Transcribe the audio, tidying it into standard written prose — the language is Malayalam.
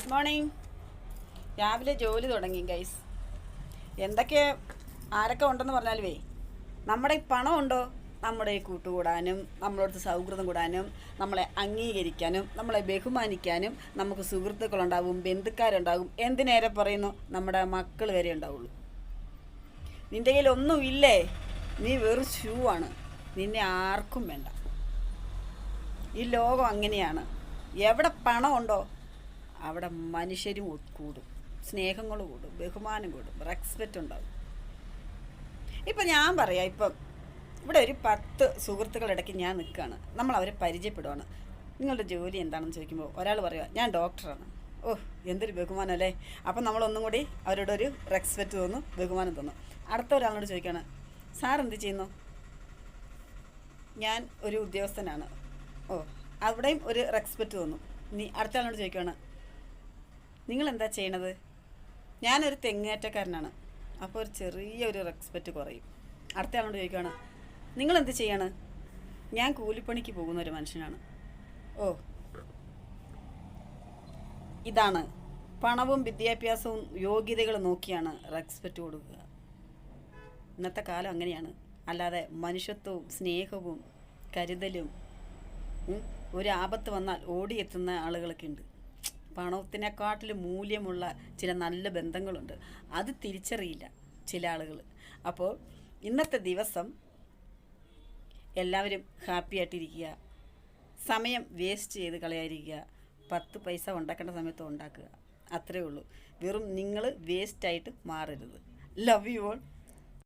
Good morning. രാവിലെ ജോലി തുടങ്ങി ഗൈസ്. ആരൊക്കെ ഉണ്ടെന്ന് പറഞ്ഞാലുവേ, നമ്മുടെ ഈ പണം ഉണ്ടോ നമ്മുടെ ഈ കൂട്ടുകൂടാനും, നമ്മളോടത്ത് സൗഹൃദം കൂടാനും, നമ്മളെ അംഗീകരിക്കാനും, നമ്മളെ ബഹുമാനിക്കാനും നമുക്ക് സുഹൃത്തുക്കളുണ്ടാവും, ബന്ധുക്കാരുണ്ടാകും. എന്തിനേറെ പറയുന്നു, നമ്മുടെ മക്കൾ വരെ ഉണ്ടാവുള്ളൂ. നിൻ്റെ കയ്യിൽ ഒന്നുമില്ലേ, നീ വെറും ഷൂ ആണ്, നിന്നെ ആർക്കും വേണ്ട. ഈ ലോകം അങ്ങനെയാണ്. എവിടെ പണമുണ്ടോ അവിടെ മനുഷ്യരും കൂടും, സ്നേഹങ്ങൾ കൂടും, ബഹുമാനം കൂടും, റെസ്പെക്റ്റ് ഉണ്ടാകും. ഇപ്പം ഞാൻ പറയാം, ഇപ്പം ഇവിടെ ഒരു 10 സുഹൃത്തുക്കളിടയ്ക്ക് ഞാൻ നിൽക്കുകയാണ്. നമ്മൾ അവരെ പരിചയപ്പെടുവാണ്. നിങ്ങളുടെ ജോലി എന്താണെന്ന് ചോദിക്കുമ്പോൾ ഒരാൾ പറയുക ഞാൻ ഡോക്ടറാണ്. ഓ, എന്തൊരു ബഹുമാനം അല്ലേ. അപ്പം നമ്മളൊന്നും കൂടി അവരോടൊരു റെസ്പെക്റ്റ് തോന്നും, ബഹുമാനം തോന്നും. അടുത്ത ഒരാളോട് ചോദിക്കുകയാണ്, സാർ എന്ത് ചെയ്യുന്നു? ഞാൻ ഒരു ഉദ്യോഗസ്ഥനാണ്. ഓ, അവിടെയും ഒരു റെസ്പെക്റ്റ് തോന്നും. അടുത്ത ആളോട് ചോദിക്കുകയാണ്, നിങ്ങളെന്താ ചെയ്യണത്? ഞാനൊരു തെങ്ങേറ്റക്കാരനാണ്. അപ്പോൾ ഒരു ചെറിയൊരു റെസ്പെക്റ്റ് കുറയും. അടുത്ത ആളോട് ചോദിക്കുകയാണ്, നിങ്ങളെന്ത് ചെയ്യാണ്? ഞാൻ കൂലിപ്പണിക്ക് പോകുന്ന ഒരു മനുഷ്യനാണ്. ഓ, ഇതാണ് പണവും വിദ്യാഭ്യാസവും യോഗ്യതകളും നോക്കിയാണ് റെസ്പെക്റ്റ് കൊടുക്കുക. ഇന്നത്തെ കാലം അങ്ങനെയാണ്. അല്ലാതെ മനുഷ്യത്വവും സ്നേഹവും കരുതലും, ഒരു ആപത്ത് വന്നാൽ ഓടിയെത്തുന്ന ആളുകളൊക്കെ ഉണ്ട്. പണത്തിനെക്കാട്ടിലും മൂല്യമുള്ള ചില നല്ല ബന്ധങ്ങളുണ്ട്, അത് തിരിച്ചറിയില്ല ചില ആളുകൾ. അപ്പോൾ ഇന്നത്തെ ദിവസം എല്ലാവരും ഹാപ്പി ആയിട്ടിരിക്കുക, സമയം വേസ്റ്റ് ചെയ്ത് കളയാതിരിക്കുക, 10 പൈസ ഉണ്ടാക്കേണ്ട സമയത്ത് ഉണ്ടാക്കുക. അത്രയേ ഉള്ളൂ. വെറും നിങ്ങൾ വേസ്റ്റായിട്ട് മാറരുത്. Love you all.